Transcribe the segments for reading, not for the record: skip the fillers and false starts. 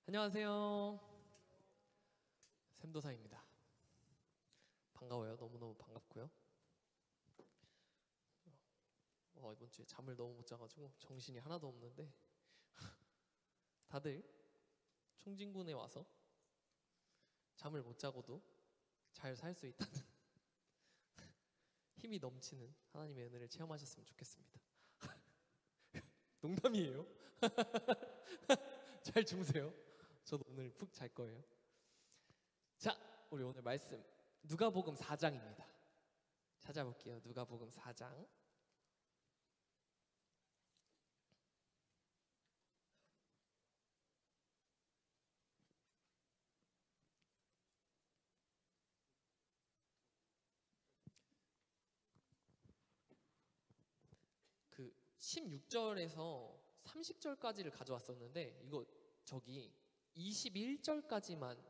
안녕하세요. 샘도사입니다. 반가워요. 너무너무 반갑고요. 이번 주에 잠을 너무 못 자가지고 정신이 하나도 없는데 다들 총진군에 와서 잠을 못 자고도 잘 살 수 있다는 힘이 넘치는 하나님의 은혜를 체험하셨으면 좋겠습니다. 농담이에요. 잘 주무세요. 저도 오늘 푹 잘 거예요. 자, 우리 오늘 말씀 누가복음 4장입니다. 찾아볼게요. 누가복음 4장. 그 16절에서 30절까지를 가져왔었는데 이거 저기 21절까지만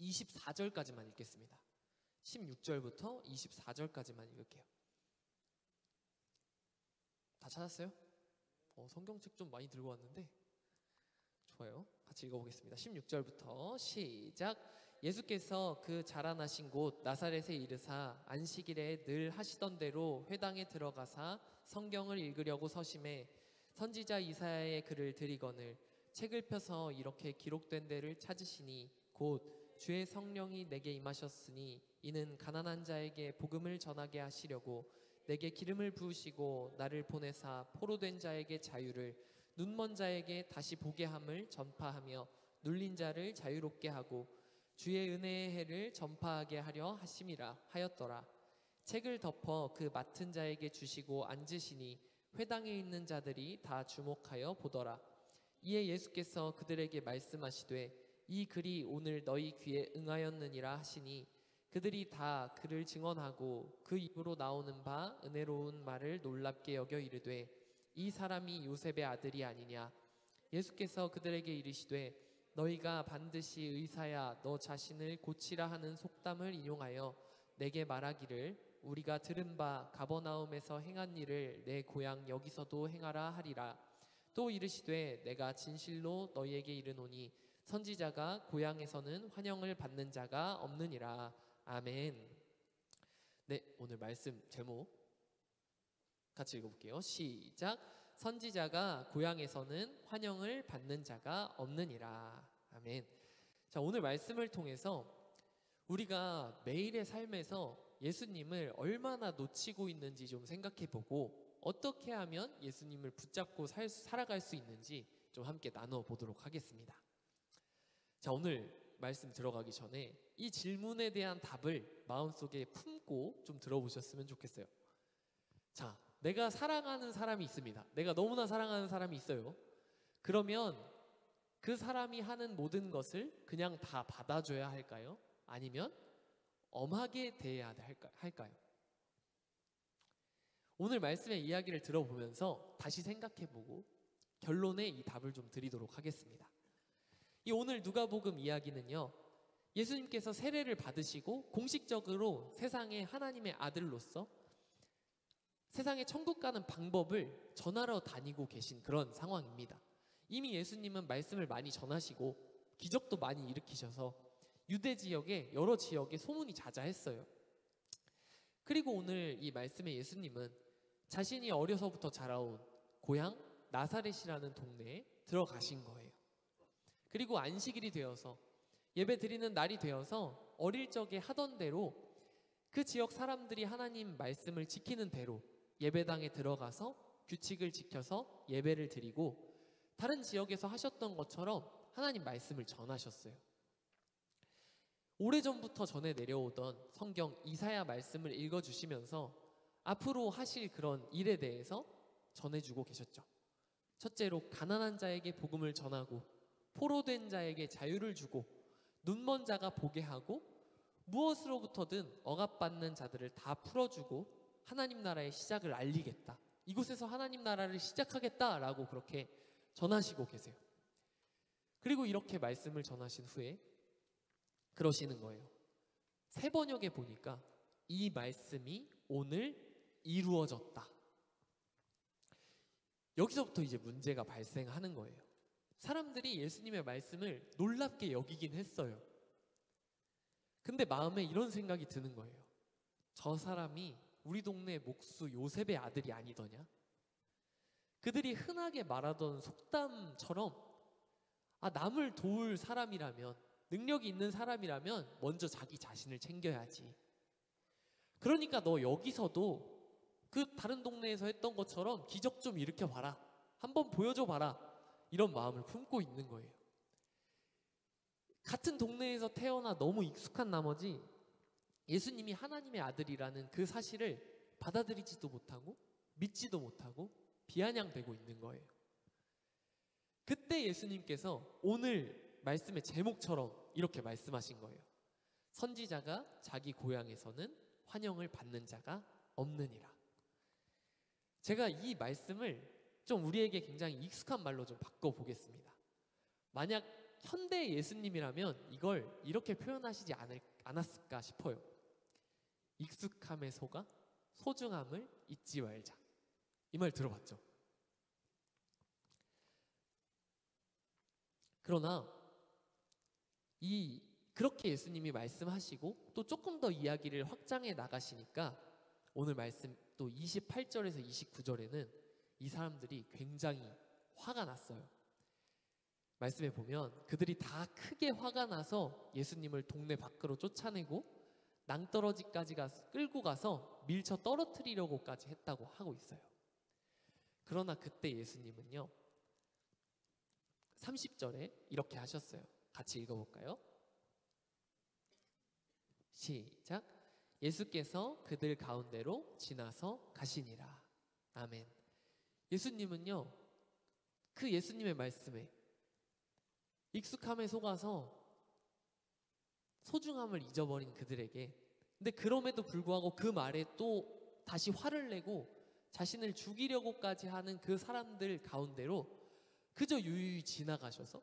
24절까지만 읽겠습니다. 16절부터 24절까지만 읽을게요. 다 찾았어요? 성경책 좀 많이 들고 왔는데 좋아요. 같이 읽어보겠습니다. 16절부터 시작. 예수께서 그 자라나신 곳 나사렛에 이르사 안식일에 늘 하시던 대로 회당에 들어가사 성경을 읽으려고 서심해 선지자 이사야의 글을 들이거늘 책을 펴서 이렇게 기록된 데를 찾으시니 곧 주의 성령이 내게 임하셨으니 이는 가난한 자에게 복음을 전하게 하시려고 내게 기름을 부으시고 나를 보내사 포로된 자에게 자유를 눈먼 자에게 다시 보게 함을 전파하며 눌린 자를 자유롭게 하고 주의 은혜의 해를 전파하게 하려 하심이라 하였더라. 책을 덮어 그 맡은 자에게 주시고 앉으시니 회당에 있는 자들이 다 주목하여 보더라. 이에 예수께서 그들에게 말씀하시되 이 글이 오늘 너희 귀에 응하였느니라 하시니 그들이 다 그를 증언하고 그 입으로 나오는 바 은혜로운 말을 놀랍게 여겨 이르되 이 사람이 요셉의 아들이 아니냐. 예수께서 그들에게 이르시되 너희가 반드시 의사야 너 자신을 고치라 하는 속담을 인용하여 내게 말하기를 우리가 들은 바 가버나움에서 행한 일을 내 고향 여기서도 행하라 하리라. 또 이르시되 내가 진실로 너희에게 이르노니 선지자가 고향에서는 환영을 받는 자가 없느니라. 아멘. 네, 오늘 말씀 제목 같이 읽어볼게요. 시작. 선지자가 고향에서는 환영을 받는 자가 없느니라. 아멘. 자, 오늘 말씀을 통해서 우리가 매일의 삶에서 예수님을 얼마나 놓치고 있는지 좀 생각해보고 어떻게 하면 예수님을 붙잡고 살아갈 수 있는지 좀 함께 나누어 보도록 하겠습니다. 자, 오늘 말씀 들어가기 전에 이 질문에 대한 답을 마음속에 품고 좀 들어보셨으면 좋겠어요. 자, 내가 사랑하는 사람이 있습니다. 내가 너무나 사랑하는 사람이 있어요. 그러면 그 사람이 하는 모든 것을 그냥 다 받아줘야 할까요? 아니면 엄하게 대해야 할까요? 오늘 말씀의 이야기를 들어보면서 다시 생각해보고 결론에 이 답을 좀 드리도록 하겠습니다. 이 오늘 누가복음 이야기는요, 예수님께서 세례를 받으시고 공식적으로 세상의 하나님의 아들로서 세상에 천국 가는 방법을 전하러 다니고 계신 그런 상황입니다. 이미 예수님은 말씀을 많이 전하시고 기적도 많이 일으키셔서 유대 지역에 여러 지역에 소문이 자자했어요. 그리고 오늘 이 말씀의 예수님은 자신이 어려서부터 자라온 고향 나사렛이라는 동네에 들어가신 거예요. 그리고 안식일이 되어서 예배 드리는 날이 되어서 어릴 적에 하던 대로 그 지역 사람들이 하나님 말씀을 지키는 대로 예배당에 들어가서 규칙을 지켜서 예배를 드리고 다른 지역에서 하셨던 것처럼 하나님 말씀을 전하셨어요. 오래전부터 전해 내려오던 성경 이사야 말씀을 읽어주시면서 앞으로 하실 그런 일에 대해서 전해주고 계셨죠. 첫째로 가난한 자에게 복음을 전하고 포로된 자에게 자유를 주고 눈먼 자가 보게 하고 무엇으로부터든 억압받는 자들을 다 풀어주고 하나님 나라의 시작을 알리겠다. 이곳에서 하나님 나라를 시작하겠다라고 그렇게 전하시고 계세요. 그리고 이렇게 말씀을 전하신 후에 그러시는 거예요. 새 번역에 보니까 이 말씀이 오늘 이루어졌다 여기서부터 이제 문제가 발생하는 거예요. 사람들이 예수님의 말씀을 놀랍게 여기긴 했어요. 근데 마음에 이런 생각이 드는 거예요. 저 사람이 우리 동네 목수 요셉의 아들이 아니더냐? 그들이 흔하게 말하던 속담처럼 남을 도울 사람이라면, 능력이 있는 사람이라면 먼저 자기 자신을 챙겨야지. 그러니까 너 여기서도 그 다른 동네에서 했던 것처럼 기적 좀 일으켜봐라. 한번 보여줘봐라. 이런 마음을 품고 있는 거예요. 같은 동네에서 태어나 너무 익숙한 나머지 예수님이 하나님의 아들이라는 그 사실을 받아들이지도 못하고 믿지도 못하고 비아냥대고 있는 거예요. 그때 예수님께서 오늘 말씀의 제목처럼 이렇게 말씀하신 거예요. 선지자가 자기 고향에서는 환영을 받는 자가 없느니라. 제가 이 말씀을 좀 우리에게 굉장히 익숙한 말로 좀 바꿔보겠습니다. 만약 현대 예수님이라면 이걸 이렇게 표현하시지 않았을까 싶어요. 익숙함에 속아 소중함을 잊지 말자. 이 말 들어봤죠? 그러나 그렇게 예수님이 말씀하시고 또 조금 더 이야기를 확장해 나가시니까 오늘 말씀 또 28절에서 29절에는 이 사람들이 굉장히 화가 났어요. 말씀에 보면 그들이 다 크게 화가 나서 예수님을 동네 밖으로 쫓아내고 낭떠러지까지 끌고 가서 밀쳐 떨어뜨리려고까지 했다고 하고 있어요. 그러나 그때 예수님은요 30절에 이렇게 하셨어요. 같이 읽어볼까요? 시작. 예수께서 그들 가운데로 지나서 가시니라. 아멘. 예수님은요 그 예수님의 말씀에 익숙함에 속아서 소중함을 잊어버린 그들에게, 근데 그럼에도 불구하고 그 말에 또 다시 화를 내고 자신을 죽이려고까지 하는 그 사람들 가운데로 그저 유유히 지나가셔서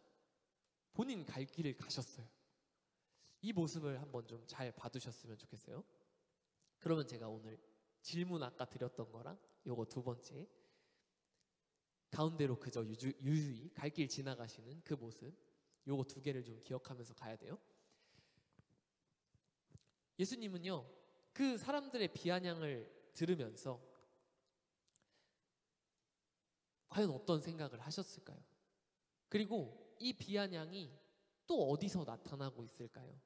본인 갈 길을 가셨어요. 이 모습을 한번 좀 잘 봐두셨으면 좋겠어요. 그러면 제가 오늘 질문 아까 드렸던 거랑 요거 두 번째, 가운데로 그저 유유히 갈 길 지나가시는 그 모습, 요거 두 개를 좀 기억하면서 가야 돼요. 예수님은요 그 사람들의 비아냥을 들으면서 과연 어떤 생각을 하셨을까요? 그리고 이 비아냥이 또 어디서 나타나고 있을까요?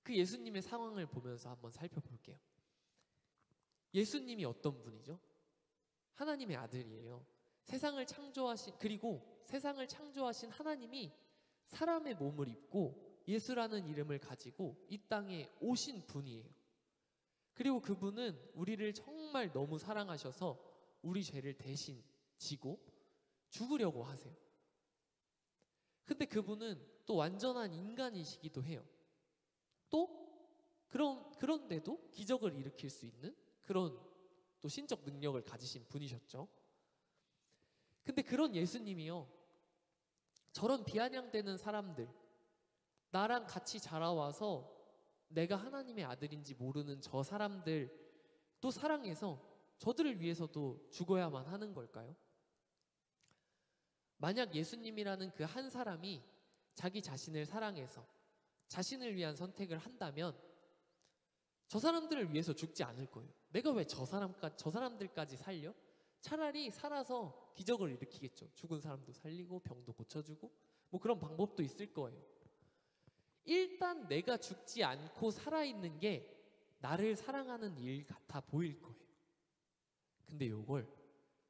그 예수님의 상황을 보면서 한번 살펴볼게요. 예수님이 어떤 분이죠? 하나님의 아들이에요. 그리고 세상을 창조하신 하나님이 사람의 몸을 입고 예수라는 이름을 가지고 이 땅에 오신 분이에요. 그리고 그분은 우리를 정말 너무 사랑하셔서 우리 죄를 대신 지고 죽으려고 하세요. 근데 그분은 또 완전한 인간이시기도 해요. 또 그런데도 기적을 일으킬 수 있는 그런 또 신적 능력을 가지신 분이셨죠. 근데 그런 예수님이요 저런 비아냥대는 사람들, 나랑 같이 자라와서 내가 하나님의 아들인지 모르는 저 사람들 또 사랑해서 저들을 위해서도 죽어야만 하는 걸까요? 만약 예수님이라는 그 한 사람이 자기 자신을 사랑해서 자신을 위한 선택을 한다면 저 사람들을 위해서 죽지 않을 거예요. 내가 왜 저 사람들까지 살려? 차라리 살아서 기적을 일으키겠죠. 죽은 사람도 살리고 병도 고쳐주고 뭐 그런 방법도 있을 거예요. 일단 내가 죽지 않고 살아있는 게 나를 사랑하는 일 같아 보일 거예요. 근데 요걸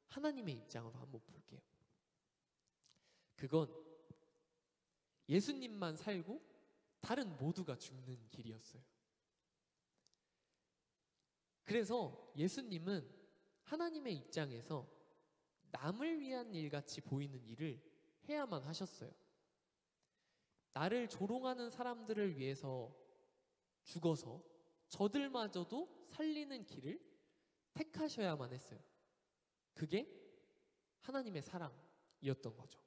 하나님의 입장으로 한번 볼게요. 그건 예수님만 살고 다른 모두가 죽는 길이었어요. 그래서 예수님은 하나님의 입장에서 남을 위한 일같이 보이는 일을 해야만 하셨어요. 나를 조롱하는 사람들을 위해서 죽어서 저들마저도 살리는 길을 택하셔야만 했어요. 그게 하나님의 사랑이었던 거죠.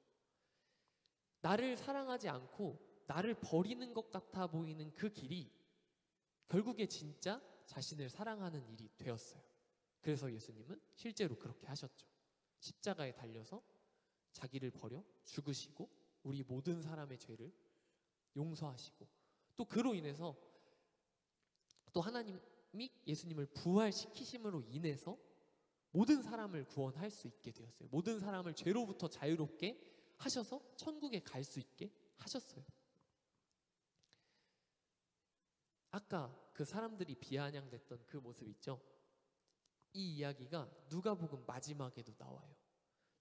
나를 사랑하지 않고 나를 버리는 것 같아 보이는 그 길이 결국에 진짜 자신을 사랑하는 일이 되었어요. 그래서 예수님은 실제로 그렇게 하셨죠. 십자가에 달려서 자기를 버려 죽으시고 우리 모든 사람의 죄를 용서하시고, 또 그로 인해서 또 하나님이 예수님을 부활시키심으로 인해서 모든 사람을 구원할 수 있게 되었어요. 모든 사람을 죄로부터 자유롭게 하셔서 천국에 갈 수 있게 하셨어요. 아까 그 사람들이 비아냥댔던 그 모습 있죠? 이 이야기가 누가복음 마지막에도 나와요.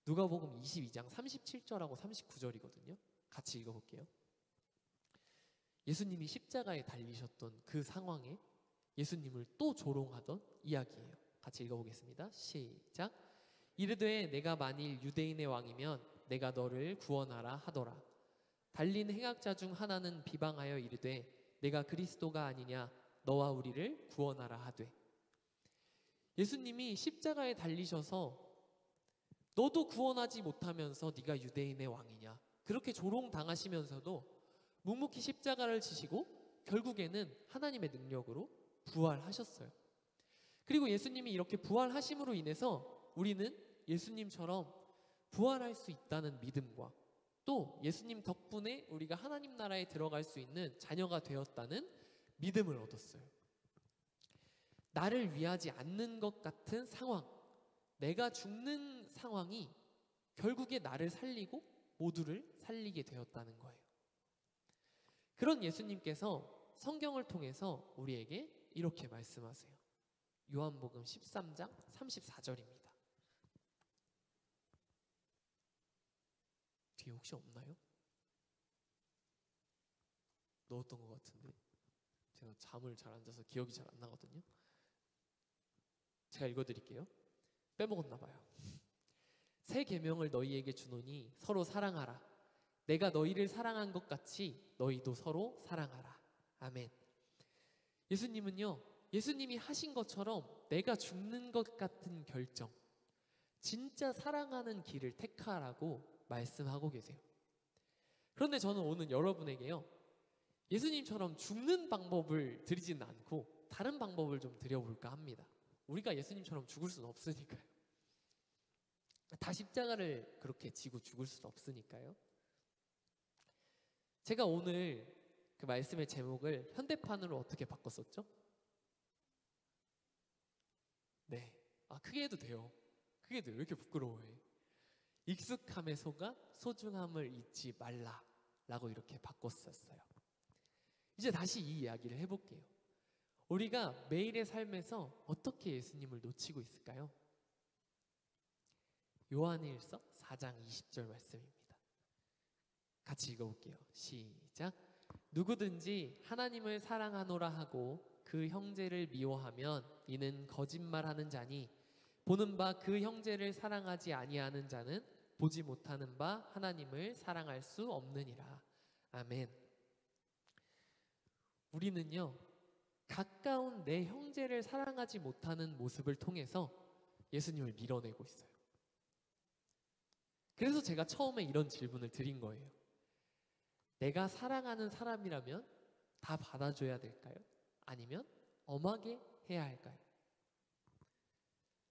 누가복음 22장 37절하고 39절이거든요. 같이 읽어볼게요. 예수님이 십자가에 달리셨던 그 상황에 예수님을 또 조롱하던 이야기예요. 같이 읽어보겠습니다. 시작. 이르되 내가 만일 유대인의 왕이면 내가 너를 구원하라 하더라. 달린 행악자 중 하나는 비방하여 이르되 내가 그리스도가 아니냐 너와 우리를 구원하라 하되. 예수님이 십자가에 달리셔서 너도 구원하지 못하면서 네가 유대인의 왕이냐, 그렇게 조롱당하시면서도 묵묵히 십자가를 지시고 결국에는 하나님의 능력으로 부활하셨어요. 그리고 예수님이 이렇게 부활하심으로 인해서 우리는 예수님처럼 부활할 수 있다는 믿음과 또 예수님 덕분에 우리가 하나님 나라에 들어갈 수 있는 자녀가 되었다는 믿음을 얻었어요. 나를 위하지 않는 것 같은 상황, 내가 죽는 상황이 결국에 나를 살리고 모두를 살리게 되었다는 거예요. 그런 예수님께서 성경을 통해서 우리에게 이렇게 말씀하세요. 요한복음 13장 34절입니다. 뒤에 혹시 없나요? 넣었던 것 같은데 제가 잠을 잘 안 자서 기억이 잘 안 나거든요. 제가 읽어드릴게요. 빼먹었나 봐요. 새 계명을 너희에게 주노니 서로 사랑하라. 내가 너희를 사랑한 것 같이 너희도 서로 사랑하라. 아멘. 예수님은요, 예수님이 하신 것처럼 내가 죽는 것 같은 결정, 진짜 사랑하는 길을 택하라고 말씀하고 계세요. 그런데 저는 오늘 여러분에게요, 예수님처럼 죽는 방법을 드리지는 않고 다른 방법을 좀 드려볼까 합니다. 우리가 예수님처럼 죽을 수는 없으니까요. 다 십자가를 그렇게 지고 죽을 수는 없으니까요. 제가 오늘 그 말씀의 제목을 현대판으로 어떻게 바꿨었죠? 네. 크게 해도 돼요. 크게 해도 왜 이렇게 부끄러워해? 익숙함에 속아 소중함을 잊지 말라 라고 이렇게 바꿨었어요. 이제 다시 이 이야기를 해볼게요. 우리가 매일의 삶에서 어떻게 예수님을 놓치고 있을까요? 요한일서 4장 20절 말씀입니다. 같이 읽어볼게요. 시작. 누구든지 하나님을 사랑하노라 하고 그 형제를 미워하면 이는 거짓말하는 자니 보는 바 그 형제를 사랑하지 아니하는 자는 보지 못하는 바 하나님을 사랑할 수 없느니라. 아멘. 우리는요, 가까운 내 형제를 사랑하지 못하는 모습을 통해서 예수님을 밀어내고 있어요. 그래서 제가 처음에 이런 질문을 드린 거예요. 내가 사랑하는 사람이라면 다 받아줘야 될까요? 아니면 엄하게 해야 할까요?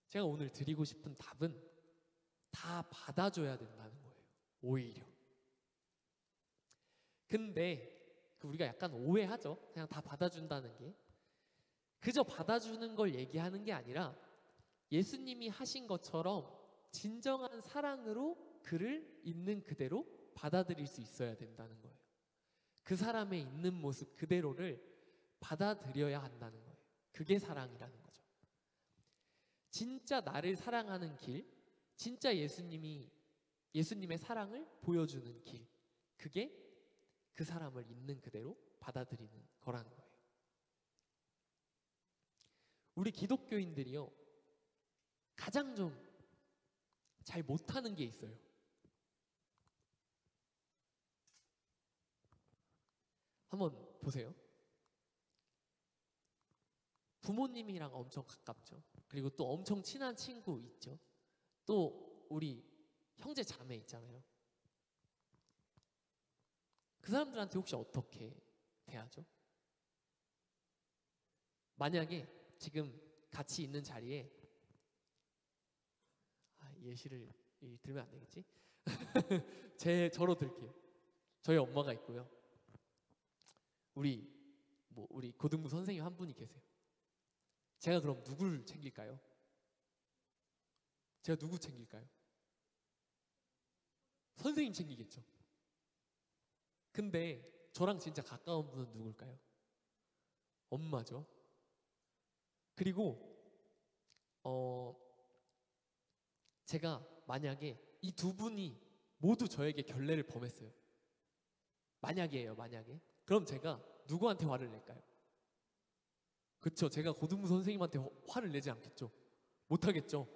제가 오늘 드리고 싶은 답은 다 받아줘야 된다는 거예요. 오히려. 근데 우리가 약간 오해하죠. 그냥 다 받아준다는 게. 그저 받아주는 걸 얘기하는 게 아니라 예수님이 하신 것처럼 진정한 사랑으로 그를 있는 그대로 받아들일 수 있어야 된다는 거예요. 그 사람의 있는 모습 그대로를 받아들여야 한다는 거예요. 그게 사랑이라는 거죠. 진짜 나를 사랑하는 길, 진짜 예수님의 사랑을 보여주는 길, 그게 그 사람을 있는 그대로 받아들이는 거라는 거예요. 우리 기독교인들이요, 가장 좀 잘 못하는 게 있어요. 한번 보세요. 부모님이랑 엄청 가깝죠. 그리고 또 엄청 친한 친구 있죠. 또 우리 형제 자매 있잖아요. 그 사람들한테 혹시 어떻게 대하죠? 만약에 지금 같이 있는 자리에 예시를 들면 안 되겠지? 저로 들게요. 저희 엄마가 있고요. 우리 고등부 선생님 한 분이 계세요. 제가 그럼 누구를 챙길까요? 제가 누구 챙길까요? 선생님 챙기겠죠. 근데 저랑 진짜 가까운 분은 누굴까요? 엄마죠. 그리고 제가 만약에 이 두 분이 모두 저에게 결례를 범했어요. 만약에. 그럼 제가 누구한테 화를 낼까요? 그쵸, 제가 고등부 선생님한테 화를 내지 않겠죠. 못하겠죠.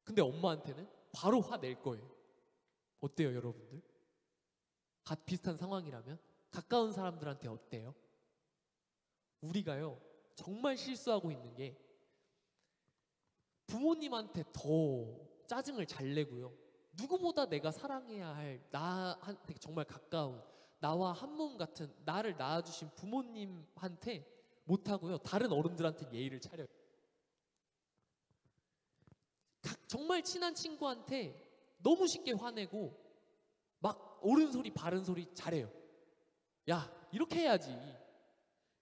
근데 엄마한테는 바로 화 낼 거예요. 어때요, 여러분들? 비슷한 상황이라면? 가까운 사람들한테 어때요? 우리가요, 정말 실수하고 있는 게 부모님한테 더 짜증을 잘 내고요. 누구보다 내가 사랑해야 할 나한테 정말 가까운 나와 한 몸 같은 나를 낳아주신 부모님한테 못하고요. 다른 어른들한테 예의를 차려요. 정말 친한 친구한테 너무 쉽게 화내고 막 옳은 소리 바른 소리 잘해요. 야, 이렇게 해야지.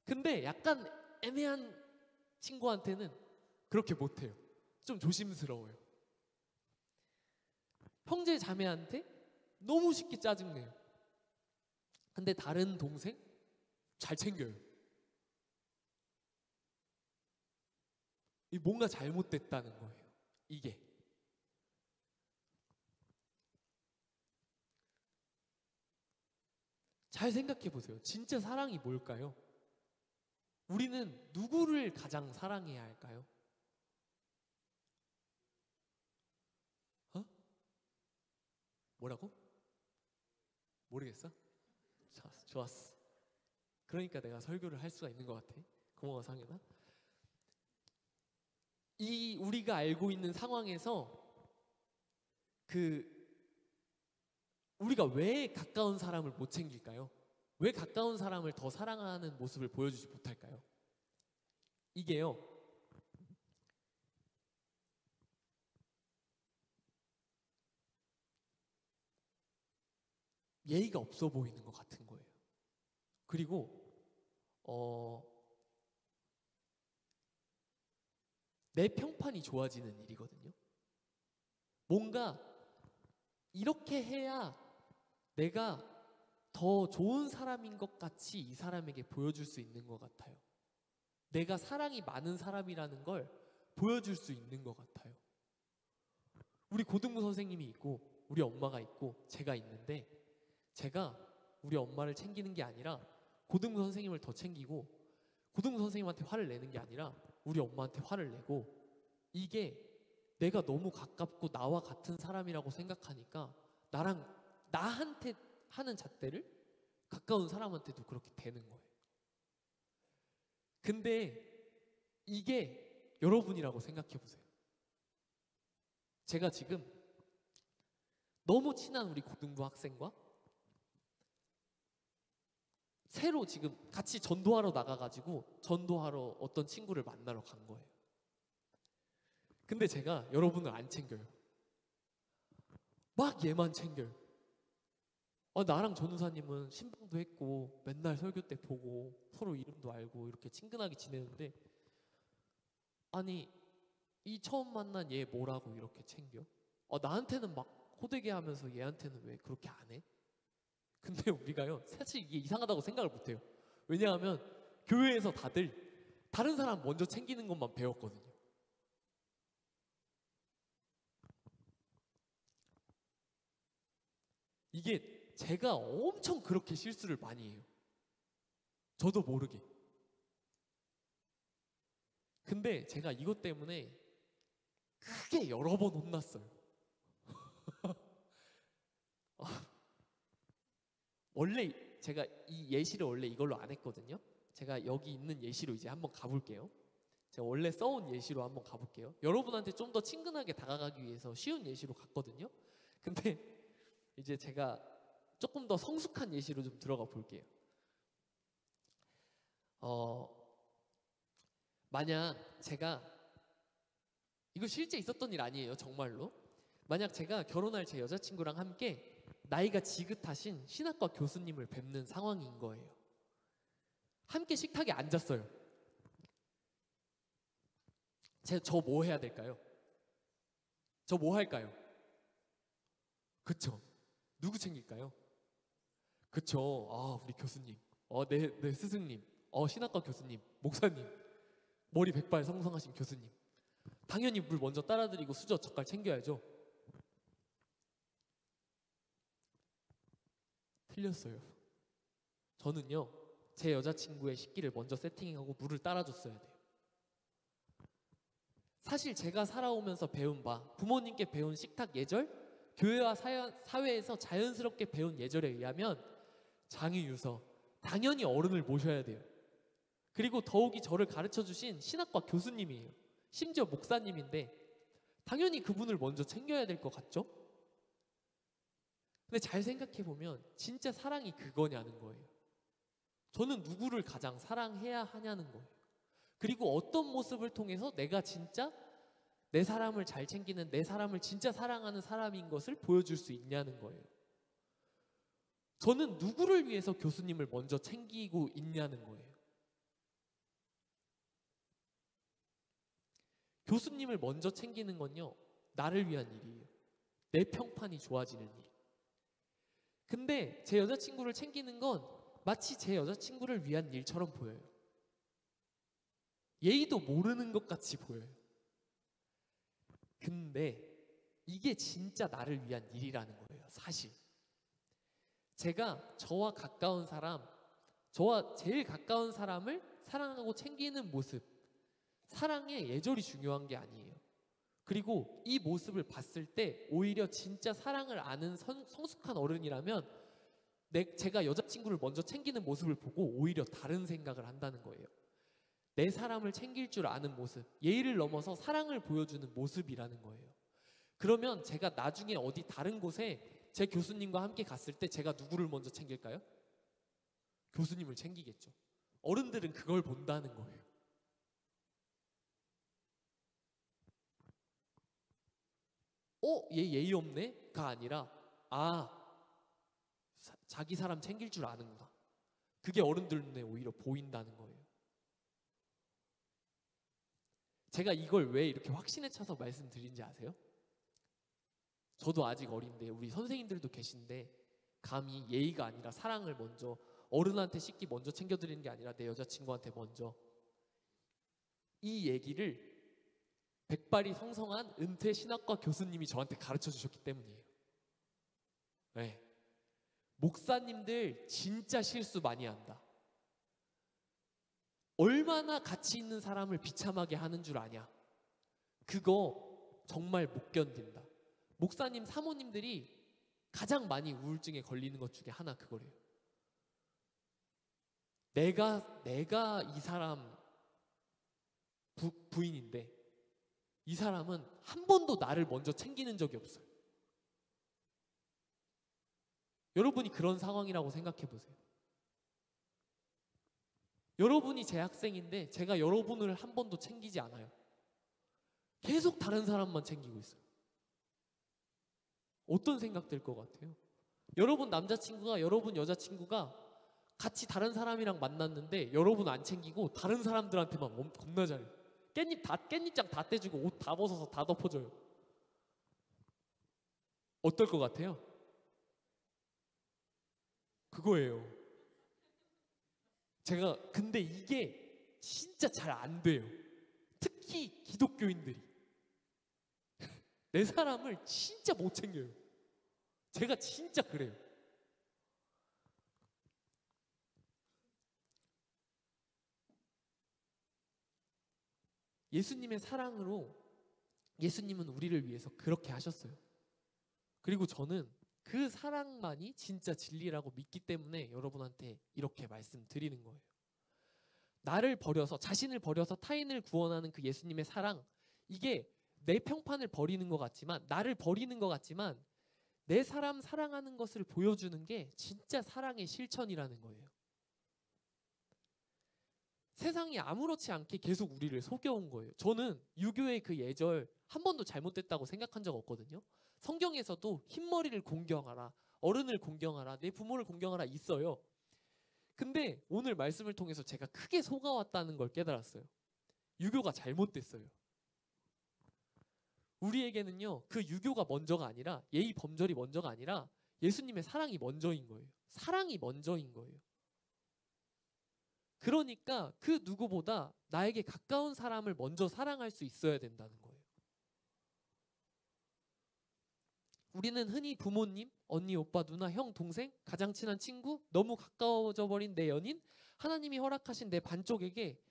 근데 약간 애매한 친구한테는 그렇게 못해요. 좀 조심스러워요. 형제 자매한테 너무 쉽게 짜증내요. 근데 다른 동생 잘 챙겨요. 뭔가 잘못됐다는 거예요. 이게 잘 생각해 보세요. 진짜 사랑이 뭘까요? 우리는 누구를 가장 사랑해야 할까요? 뭐라고? 모르겠어? 좋았어. 그러니까 내가 설교를 할 수가 있는 것 같아. 고마워, 상현아. 우리가 알고 있는 상황에서 우리가 왜 가까운 사람을 못 챙길까요? 왜 가까운 사람을 더 사랑하는 모습을 보여주지 못할까요? 이게요, 예의가 없어 보이는 것 같은 거예요. 그리고 내 평판이 좋아지는 일이거든요. 뭔가 이렇게 해야 내가 더 좋은 사람인 것 같이 이 사람에게 보여줄 수 있는 것 같아요. 내가 사랑이 많은 사람이라는 걸 보여줄 수 있는 것 같아요. 우리 고등부 선생님이 있고 우리 엄마가 있고 제가 있는데, 제가 우리 엄마를 챙기는 게 아니라 고등부 선생님을 더 챙기고, 고등부 선생님한테 화를 내는 게 아니라 우리 엄마한테 화를 내고, 이게 내가 너무 가깝고 나와 같은 사람이라고 생각하니까 나한테 하는 잣대를 가까운 사람한테도 그렇게 되는 거예요. 근데 이게 여러분이라고 생각해 보세요. 제가 지금 너무 친한 우리 고등부 학생과 새로 지금 같이 전도하러 나가가지고 전도하러 어떤 친구를 만나러 간 거예요. 근데 제가 여러분을 안 챙겨요. 막 얘만 챙겨요. 나랑 전우사님은 신방도 했고 맨날 설교 때 보고 서로 이름도 알고 이렇게 친근하게 지내는데, 아니 이 처음 만난 얘 뭐라고 이렇게 챙겨? 나한테는 막 호되게 하면서 얘한테는 왜 그렇게 안 해? 근데 우리가요, 사실 이게 이상하다고 생각을 못해요. 왜냐하면 교회에서 다들 다른 사람 먼저 챙기는 것만 배웠거든요. 이게 제가 엄청 그렇게 실수를 많이 해요. 저도 모르게. 근데 제가 이것 때문에 크게 여러 번 혼났어요. 원래 제가 이 예시를 원래 이걸로 안 했거든요. 제가 여기 있는 예시로 이제 한번 가볼게요. 제가 원래 써온 예시로 한번 가볼게요. 여러분한테 좀 더 친근하게 다가가기 위해서 쉬운 예시로 갔거든요. 근데 이제 제가 조금 더 성숙한 예시로 좀 들어가 볼게요. 만약 제가 이거 실제 있었던 일 아니에요, 정말로. 만약 제가 결혼할 제 여자친구랑 함께 나이가 지긋하신 신학과 교수님을 뵙는 상황인 거예요. 함께 식탁에 앉았어요. 저 뭐 해야 될까요? 저 뭐 할까요? 그쵸? 누구 챙길까요? 그쵸? 아, 우리 교수님, 내 스승님, 신학과 교수님, 목사님, 머리 백발 성성하신 교수님. 당연히 물 먼저 따라드리고 수저 젓갈 챙겨야죠. 틀렸어요. 저는요, 제 여자친구의 식기를 먼저 세팅하고 물을 따라줬어야 돼요. 사실 제가 살아오면서 배운 바, 부모님께 배운 식탁 예절, 교회와 사회에서 자연스럽게 배운 예절에 의하면 장유유서, 당연히 어른을 모셔야 돼요. 그리고 더욱이 저를 가르쳐 주신 신학과 교수님이에요. 심지어 목사님인데 당연히 그분을 먼저 챙겨야 될 것 같죠? 근데 잘 생각해 보면 진짜 사랑이 그거냐는 거예요. 저는 누구를 가장 사랑해야 하냐는 거예요. 그리고 어떤 모습을 통해서 내가 진짜 내 사람을 잘 챙기는, 내 사람을 진짜 사랑하는 사람인 것을 보여줄 수 있냐는 거예요. 저는 누구를 위해서 교수님을 먼저 챙기고 있냐는 거예요. 교수님을 먼저 챙기는 건요, 나를 위한 일이에요. 내 평판이 좋아지는 일. 근데 제 여자친구를 챙기는 건 마치 제 여자친구를 위한 일처럼 보여요. 예의도 모르는 것 같이 보여요. 근데 이게 진짜 나를 위한 일이라는 거예요, 사실. 제가 저와 가까운 사람, 저와 제일 가까운 사람을 사랑하고 챙기는 모습, 사랑의 예절이 중요한 게 아니에요. 그리고 이 모습을 봤을 때 오히려 진짜 사랑을 아는 성숙한 어른이라면 제가 여자친구를 먼저 챙기는 모습을 보고 오히려 다른 생각을 한다는 거예요. 내 사람을 챙길 줄 아는 모습, 예의를 넘어서 사랑을 보여주는 모습이라는 거예요. 그러면 제가 나중에 어디 다른 곳에 제 교수님과 함께 갔을 때 제가 누구를 먼저 챙길까요? 교수님을 챙기겠죠. 어른들은 그걸 본다는 거예요. 얘 예의 없네?가 아니라 자기 사람 챙길 줄 아는구나. 그게 어른들 눈에 오히려 보인다는 거예요. 제가 이걸 왜 이렇게 확신에 차서 말씀드린지 아세요? 저도 아직 어린데 우리 선생님들도 계신데 감히 예의가 아니라 사랑을 먼저, 어른한테 식기 먼저 챙겨드리는 게 아니라 내 여자친구한테 먼저, 이 얘기를 백발이 성성한 은퇴 신학과 교수님이 저한테 가르쳐 주셨기 때문이에요. 네. 목사님들 진짜 실수 많이 한다. 얼마나 가치 있는 사람을 비참하게 하는 줄 아냐. 그거 정말 못 견딘다. 목사님 사모님들이 가장 많이 우울증에 걸리는 것 중에 하나 그거래요. 내가 이 사람 부인인데 이 사람은 한 번도 나를 먼저 챙기는 적이 없어요. 여러분이 그런 상황이라고 생각해 보세요. 여러분이 제 학생인데 제가 여러분을 한 번도 챙기지 않아요. 계속 다른 사람만 챙기고 있어요. 어떤 생각 들 것 같아요? 여러분 남자친구가, 여러분 여자친구가 같이 다른 사람이랑 만났는데 여러분 안 챙기고 다른 사람들한테만 겁나 잘해요. 깻잎장 다 떼주고 옷 다 벗어서 다 덮어줘요. 어떨 것 같아요? 그거예요. 근데 이게 진짜 잘 안 돼요. 특히 기독교인들이. 내 사람을 진짜 못 챙겨요. 제가 진짜 그래요. 예수님의 사랑으로 예수님은 우리를 위해서 그렇게 하셨어요. 그리고 저는 그 사랑만이 진짜 진리라고 믿기 때문에 여러분한테 이렇게 말씀드리는 거예요. 나를 버려서, 자신을 버려서 타인을 구원하는 그 예수님의 사랑, 이게 내 평판을 버리는 것 같지만, 나를 버리는 것 같지만 내 사람 사랑하는 것을 보여주는 게 진짜 사랑의 실천이라는 거예요. 세상이 아무렇지 않게 계속 우리를 속여온 거예요. 저는 유교의 그 예절 한 번도 잘못됐다고 생각한 적 없거든요. 성경에서도 흰머리를 공경하라, 어른을 공경하라, 내 부모를 공경하라 있어요. 근데 오늘 말씀을 통해서 제가 크게 속아왔다는 걸 깨달았어요. 유교가 잘못됐어요. 우리에게는요, 그 유교가 먼저가 아니라, 예의 범절이 먼저가 아니라 예수님의 사랑이 먼저인 거예요. 사랑이 먼저인 거예요. 그러니까 그 누구보다 나에게 가까운 사람을 먼저 사랑할 수 있어야 된다는 거예요. 우리는 흔히 부모님, 언니, 오빠, 누나, 형, 동생, 가장 친한 친구, 너무 가까워져 버린 내 연인, 하나님이 허락하신 내 반쪽에게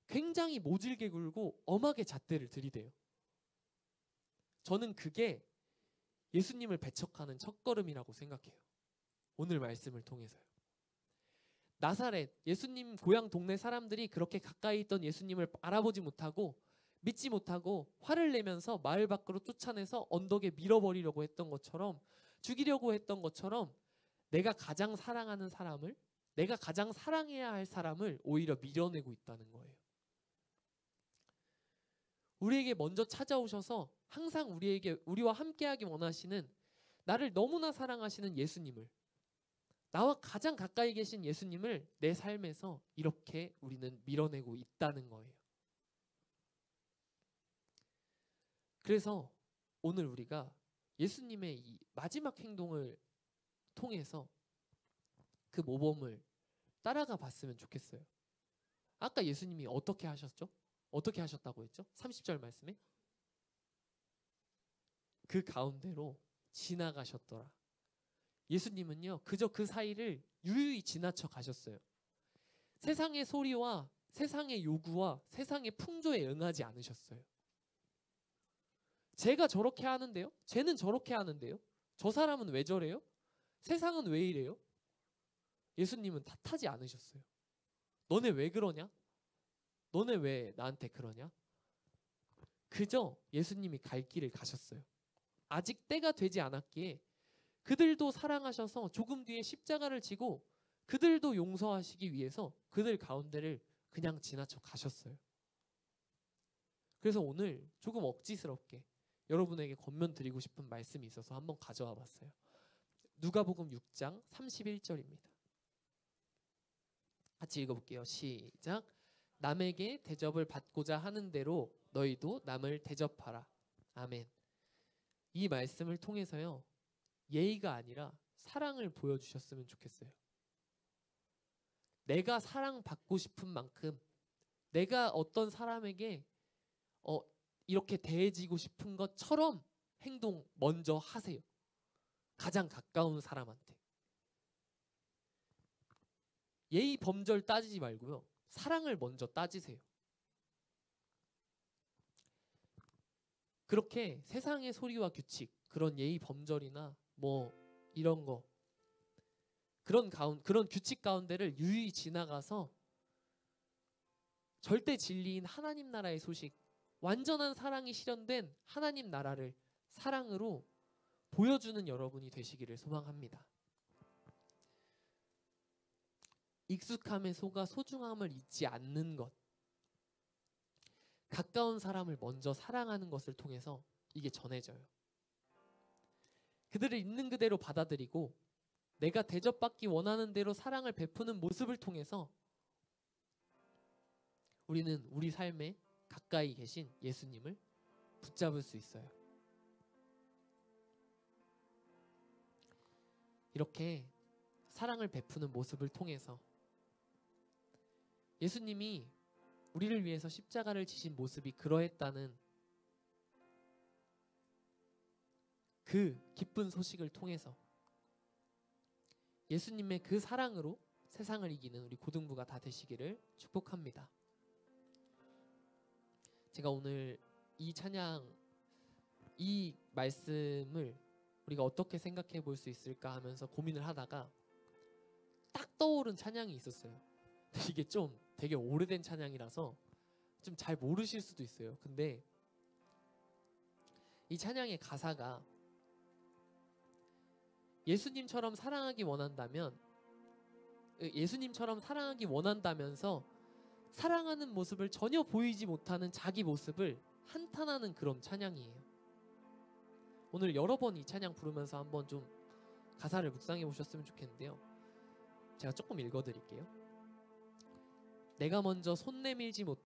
굉장히 모질게 굴고 엄하게 잣대를 들이대요. 저는 그게 예수님을 배척하는 첫걸음이라고 생각해요. 오늘 말씀을 통해서요. 나사렛, 예수님 고향 동네 사람들이 그렇게 가까이 있던 예수님을 알아보지 못하고 믿지 못하고 화를 내면서 마을 밖으로 쫓아내서 언덕에 밀어버리려고 했던 것처럼, 죽이려고 했던 것처럼 내가 가장 사랑하는 사람을, 내가 가장 사랑해야 할 사람을 오히려 밀어내고 있다는 거예요. 우리에게 먼저 찾아오셔서 항상 우리와 함께하기 원하시는, 나를 너무나 사랑하시는 예수님을, 나와 가장 가까이 계신 예수님을 내 삶에서 이렇게 우리는 밀어내고 있다는 거예요. 그래서 오늘 우리가 예수님의 이 마지막 행동을 통해서 그 모범을 따라가 봤으면 좋겠어요. 아까 예수님이 어떻게 하셨죠? 어떻게 하셨다고 했죠? 30절 말씀에 그 가운데로 지나가셨더라. 예수님은요, 그저 그 사이를 유유히 지나쳐 가셨어요. 세상의 소리와 세상의 요구와 세상의 풍조에 응하지 않으셨어요. 제가 저렇게 하는데요? 쟤는 저렇게 하는데요? 저 사람은 왜 저래요? 세상은 왜 이래요? 예수님은 탓하지 않으셨어요. 너네 왜 그러냐? 너네 왜 나한테 그러냐? 그저 예수님이 갈 길을 가셨어요. 아직 때가 되지 않았기에 그들도 사랑하셔서 조금 뒤에 십자가를 지고 그들도 용서하시기 위해서 그들 가운데를 그냥 지나쳐 가셨어요. 그래서 오늘 조금 억지스럽게 여러분에게 권면드리고 싶은 말씀이 있어서 한번 가져와 봤어요. 누가복음 6장 31절입니다. 같이 읽어볼게요. 시작. 남에게 대접을 받고자 하는 대로 너희도 남을 대접하라. 아멘. 이 말씀을 통해서요, 예의가 아니라 사랑을 보여주셨으면 좋겠어요. 내가 사랑받고 싶은 만큼, 내가 어떤 사람에게 이렇게 대해지고 싶은 것처럼 행동 먼저 하세요. 가장 가까운 사람한테. 예의 범절 따지지 말고요, 사랑을 먼저 따지세요. 그렇게 세상의 소리와 규칙, 그런 예의 범절이나 뭐 이런 거, 그런 규칙 가운데를 유유히 지나가서 절대 진리인 하나님 나라의 소식, 완전한 사랑이 실현된 하나님 나라를 사랑으로 보여주는 여러분이 되시기를 소망합니다. 익숙함에 속아 소중함을 잊지 않는 것, 가까운 사람을 먼저 사랑하는 것을 통해서 이게 전해져요. 그들을 있는 그대로 받아들이고 내가 대접받기 원하는 대로 사랑을 베푸는 모습을 통해서 우리는 우리 삶에 가까이 계신 예수님을 붙잡을 수 있어요. 이렇게 사랑을 베푸는 모습을 통해서 예수님이 우리를 위해서 십자가를 지신 모습이 그러했다는 그 기쁜 소식을 통해서 예수님의 그 사랑으로 세상을 이기는 우리 고등부가 다 되시기를 축복합니다. 제가 오늘 이 찬양, 이 말씀을 우리가 어떻게 생각해 볼 수 있을까 하면서 고민을 하다가 딱 떠오른 찬양이 있었어요. 이게 좀 되게 오래된 찬양이라서 좀 잘 모르실 수도 있어요. 근데 이 찬양의 가사가 예수님처럼 사랑하기 원한다면서 사랑하는 모습을 전혀 보이지 못하는 자기 모습을 한탄하는 그런 찬양이에요. 오늘 여러 번 이 찬양 부르면서 한번 좀 가사를 묵상해 보셨으면 좋겠는데요. 제가 조금 읽어드릴게요. 내가 먼저 손 내밀지 못